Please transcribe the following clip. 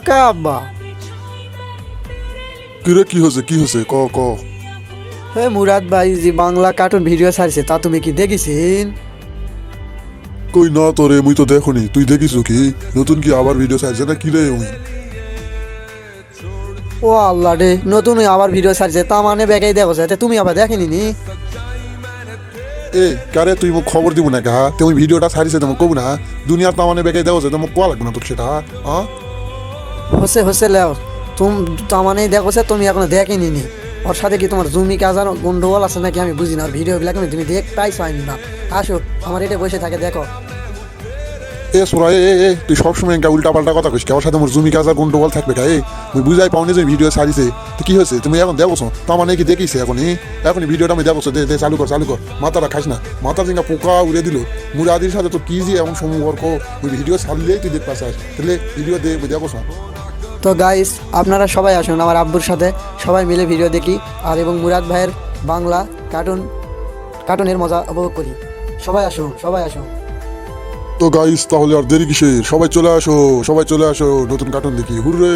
পাক্কা আব্বা। কিরে কি হয়েছে ক ক। হে মুরাদ ভাই যে বাংলা কার্টুন ভিডিও ছাড়ছে তা তুমি কি দেখেছেন? কই না তোরে মুই তো দেখনি, তুই দেখিস কি নতুন কি আবার ভিডিও ছাড়ছে না কি রে ওই? ও আল্লাহ রে, নতুন আবার ভিডিও ছাড়ছে তা মানে বেকাই দেখো তে তুমি আবার দেখেনি নি? এ কারে তুই মোক খবর দিব না কা, তুমি ভিডিওটা ছাড়িছে তুমি কব না দুনিয়ার তামানে বেকাই দেওয়া যায় তোমাকে কোয়া লাগবে না তোর সেটা। হ্যাঁ হসে লেও তুমি তা মানে দেখো তুমি এখনো দেখেনি নি? ওর সাথে কি তোমার জমি কাজার গন্ডগোল আছে নাকি আমি বুঝি না, ওর ভিডিও গুলা তুমি দেখতেই চাইনি না। আসো আমার এটা বসে থাকে দেখো। এ সোরা এ তুই সবসময় একটা উল্টা পাল্টা কথা কইস, ওর সাথে আমার জমি কাজার গন্ডগোল থাকবে কা? মুই বুঝাই পাওনি যে ভিডিও ছাড়িছে তো কি হয়েছে তুমি এখন দেখছো তা মানে কি দেখিস এখনই ভিডিওটা আমি দেখছো দে চালু কর মাথাটা খাস না, মাথা জিঙ্গা পোকা উড়ে দিল। মুরাদির সাথে তো কি যে এমন সম্পর্ক, ওই ভিডিও ছাড়লেই তুই দেখতে পাস, তাহলে ভিডিও দে দেখছো। তো গাইস আপনারা সবাই আসুন আমার আব্বুর সাথে সবাই মিলে ভিডিও দেখি আর এবং মুরাদ ভাইয়ের বাংলা কার্টুনের মজা উপভোগ করি। সবাই আসুন। তো গাইস তাহলে আর দেরি কিসের, সবাই চলে আসো নতুন কার্টুন দেখি, হুররে।